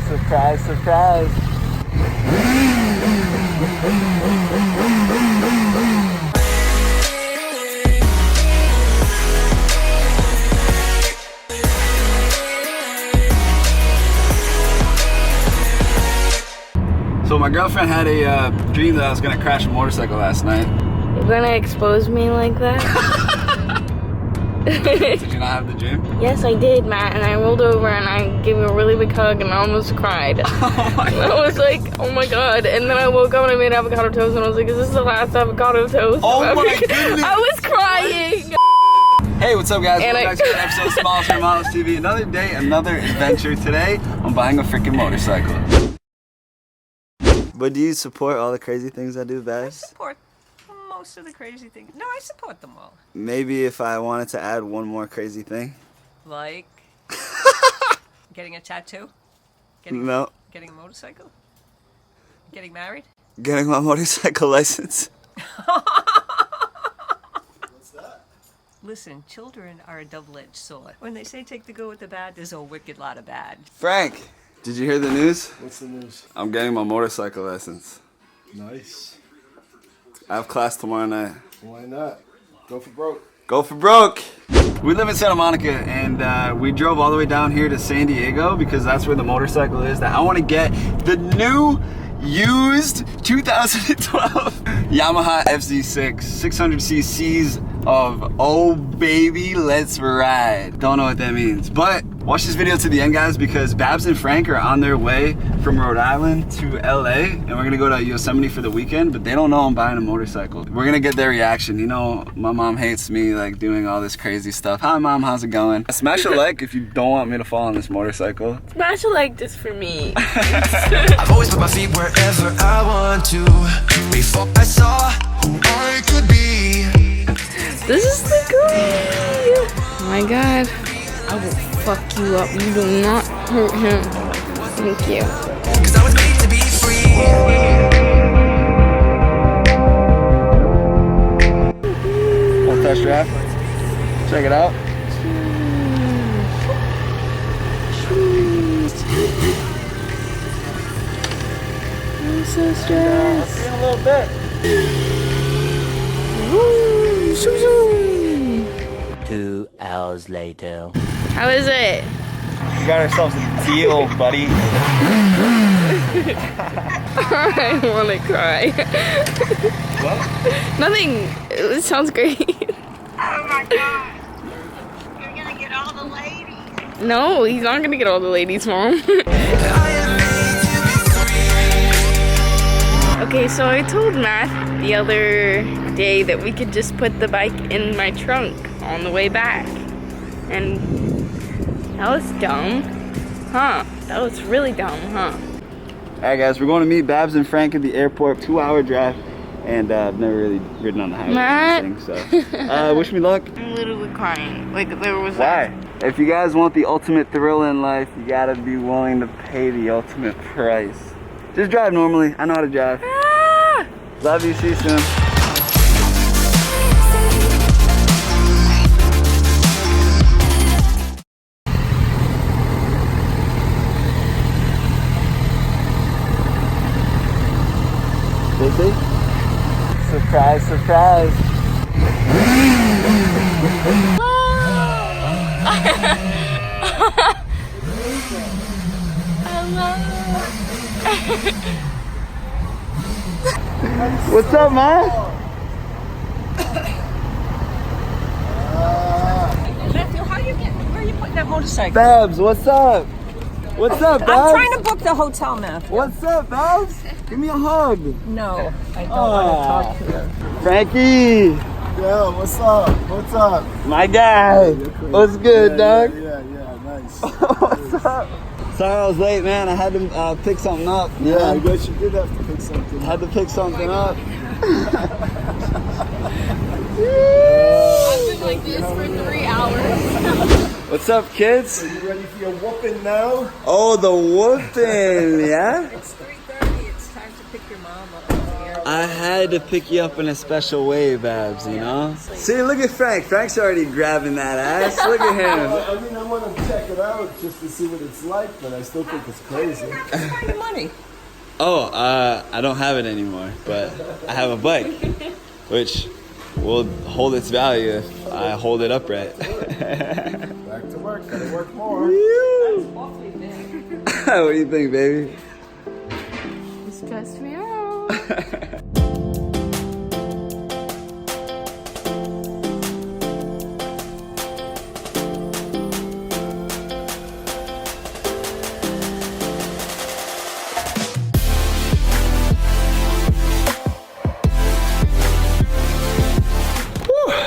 Surprise, surprise. So my girlfriend had a dream that I was gonna crash a motorcycle last night. You're gonna expose me like that? Did you not have the dream? Yes, I did, Matt, and I rolled over and I gave you a really big hug and I almost cried. Oh my God. I was like, oh my god, and then I woke up and I made avocado toast and I was like, is this the last avocado toast? Oh my goodness! I was crying! Hey, what's up guys? And Welcome back to an episode of Smiles for Molives TV. Another day, another adventure. Today, I'm buying a freaking motorcycle. But do you support all the crazy things I do, Babs? I support most of the crazy things. No, I support them all. Maybe if I wanted to add one more crazy thing. Like getting a tattoo? No. Getting a motorcycle? Getting married? Getting my motorcycle license. What's that? Listen, children are a double-edged sword. When they say take the good with the bad, there's a wicked lot of bad. Frank, did you hear the news? What's the news? I'm getting my motorcycle license. Nice. I have class tomorrow night. Why not? Go for broke. Go for broke! We live in Santa Monica and we drove all the way down here to San Diego because that's where the motorcycle is that I want to get the new used 2012 Yamaha FZ6 600 cc's of oh baby let's ride. Don't know what that means, but watch this video to the end guys because Babs and Frank are on their way from Rhode Island to LA and we're gonna go to Yosemite for the weekend, but they don't know I'm buying a motorcycle. We're gonna get their reaction. You know, my mom hates me like doing all this crazy stuff. Hi mom, how's it going? Smash a like if you don't want me to fall on this motorcycle. Smash a like just for me. I've always put my feet wherever I want to. Before I saw who I could be. This is the girl. Oh my god. I will fuck you up. You do not hurt him. Thank you. 'Cause I was made to be free. Full test drive. Check it out. I'm so stressed. A little bit. Woo, 2 hours later. how is it? We got ourselves a deal, buddy. I want to cry. What? Nothing. It sounds great. Oh my god. You're gonna get all the ladies. No, he's not gonna get all the ladies, Mom. Okay, so I told Matt the other day that we could just put the bike in my trunk on the way back. And that was dumb. Huh? That was really dumb, huh? Alright guys, we're going to meet Babs and Frank at the airport. 2-hour drive. And I've never really ridden on the highway Matt. or anything, so wish me luck. I'm literally crying. Like there was Why? If you guys want the ultimate thrill in life, you gotta be willing to pay the ultimate price. Just drive normally. I know how to drive. Ah! Love you. See you soon. Busy? Surprise, surprise. What's up, man? Matthew, how you getting? Where are you putting that motorcycle? Babs, what's up? What's up, Babs? I'm trying to book the hotel, Matthew. What's up, Babs? Give me a hug. No, I don't want to talk to you. Frankie, Yo, what's up? What's up? my guy. What's good, dog? Yeah, nice. What's up? Sorry I was late, man. I had to pick something up. Yeah, I guess you did have to pick something. Had to pick something up. I've been like this for 3 hours. What's up, kids? Are you ready for your whooping now? Oh, the whooping, yeah? It's 3:30. It's time to pick your mom up from the airport. I had to pick you up in a special way, Babs, you know? See, look at Frank. Frank's already grabbing that ass. Look at him. I mean, I want to check it out just to see what it's like, but I still think it's crazy. Where's your money? Oh, I don't have it anymore, but I have a bike, which will hold its value if I hold it upright. Back to work. Gotta work more. That's awfully big. What do you think, baby? You stressed me out.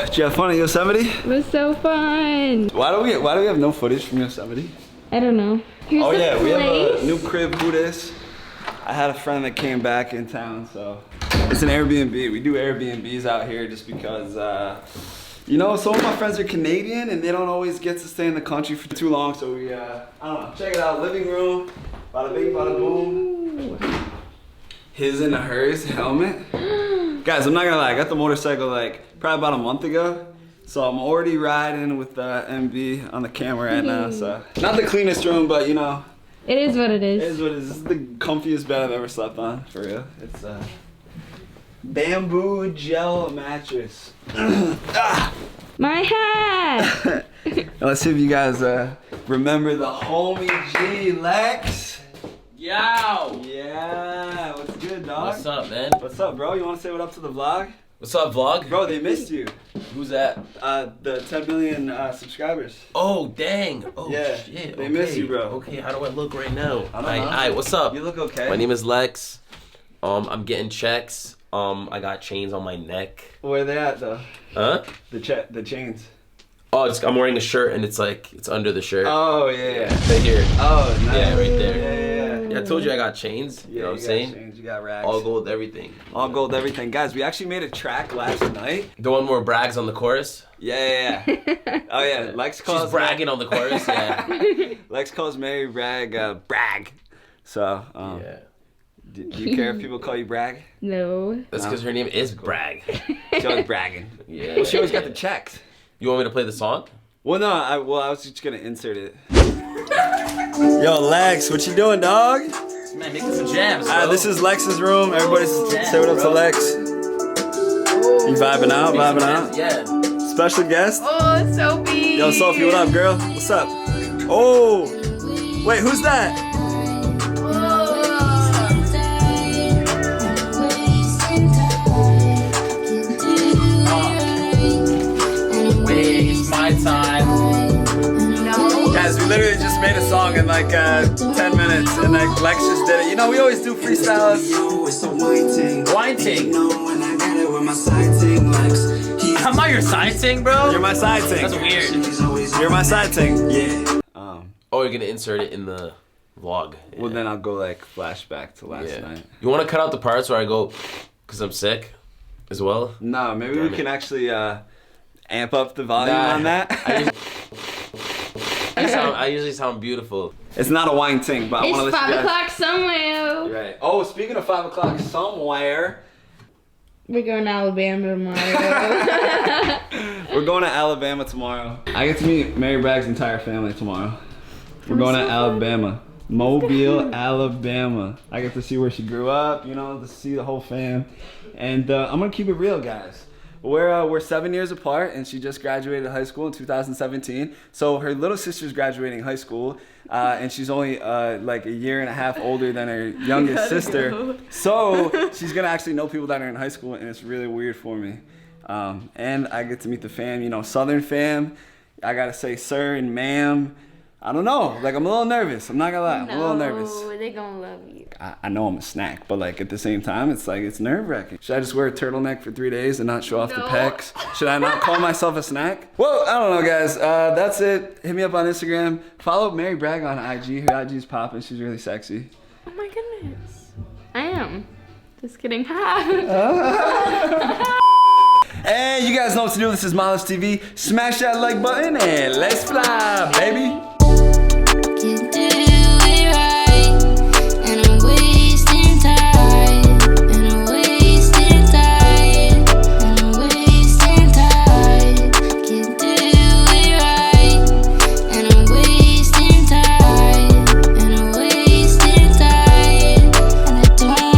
Did you have fun at Yosemite? It was so fun. Why do we have no footage from Yosemite? I don't know. Here's Oh the yeah, we have place. a new crib. Who this? I had a friend that came back in town, so it's an Airbnb. We do Airbnbs out here just because, you know, some of my friends are Canadian and they don't always get to stay in the country for too long. So we, I don't know, check it out. Living room, bada bing, bada boom. His and hers helmet. Guys, I'm not gonna lie, I got the motorcycle like probably about a month ago. So I'm already riding with the MB on the camera right now, so. Not the cleanest room, but you know. It is what it It is. is what it is. This is the comfiest bed I've ever slept on, for real. It's a bamboo gel mattress. My hat! Now let's see if you guys remember the homie G Lex. Yow! Yeah, what's good, dog? What's up, man? What's up, bro? You want to say what up to the vlog? What's up, vlog? Bro, they missed you. Who's that? The 10 million subscribers. Oh, dang. Oh, Yeah, shit. they miss you, bro. Okay, how do I look right now? I don't know. Alright, what's up? You look okay. My name is Lex. I'm getting checks. I got chains on my neck. Where they at, though? Huh? The chains. Oh, I'm wearing a shirt and it's like, it's under the shirt. Oh, yeah. Right here. Oh, nice. Yeah, right there. Yeah. Yeah, I told you I got chains. You know what I'm saying? Chains, you got rags. All gold, everything. All gold, everything. Guys, we actually made a track last night. The one more brags on the chorus. Yeah. Oh, yeah. Lex calls She's bragging on the chorus, yeah. Lex calls Mary Bragg Bragg. So, Yeah. do you care if people call you Bragg? No. That's because her name is Bragg. She always bragging. Yeah. Well, she always got the checks. You want me to play the song? Well, no, I was just gonna insert it. Yo, Lex, what you doing, dog? Man, making some jams, bro. This is Lex's room. Everybody say what up to Lex. You vibing out, vibing out? Yeah. Special guest? Oh, Sophie. Yo, Sophie, what up, girl? What's up? Oh, wait, who's that? It's my time. Guys, we literally just made a song in like 10 minutes, and like Lex just did it. You know, we always do freestyles. Wine ting. I'm not your side ting, bro. You're my side ting. That's weird. You're my side ting. Yeah. Oh, you're gonna insert it in the vlog. Yeah. Well, then I'll go like flashback to last night. You want to cut out the parts where I go, cause I'm sick, as well? No, maybe Damn we it. can actually amp up the volume on that. I usually sound beautiful. It's not a wine ting, but I want to It's let you 5 guys. o'clock somewhere. Right. Oh, speaking of 5 o'clock somewhere, We're going to Alabama tomorrow. we're going to Alabama tomorrow. I get to meet Mary Bragg's entire family tomorrow. We're going to Alabama. Mobile, Alabama. I get to see where she grew up, you know, to see the whole fam. And I'm gonna keep it real, guys. We're 7 years apart, and she just graduated high school in 2017. So her little sister's graduating high school, and she's only like a year and a half older than her youngest sister. So she's gonna actually know people that are in high school, and it's really weird for me. And I get to meet the fam, you know, Southern fam. I gotta say sir and ma'am. I don't know, like I'm a little nervous. I'm not gonna lie, I'm a little nervous. No, they gonna love you. I know I'm a snack, but like at the same time, it's like it's nerve-wracking. Should I just wear a turtleneck for 3 days and not show off the pecs? Should I not call myself a snack? Well, I don't know, guys. That's it. Hit me up on Instagram. Follow Mary Bragg on IG. Her IG's popping. She's really sexy. Oh my goodness. I am. Just kidding. Hey, you guys know what to do. This is Molives TV. Smash that like button and let's fly, baby.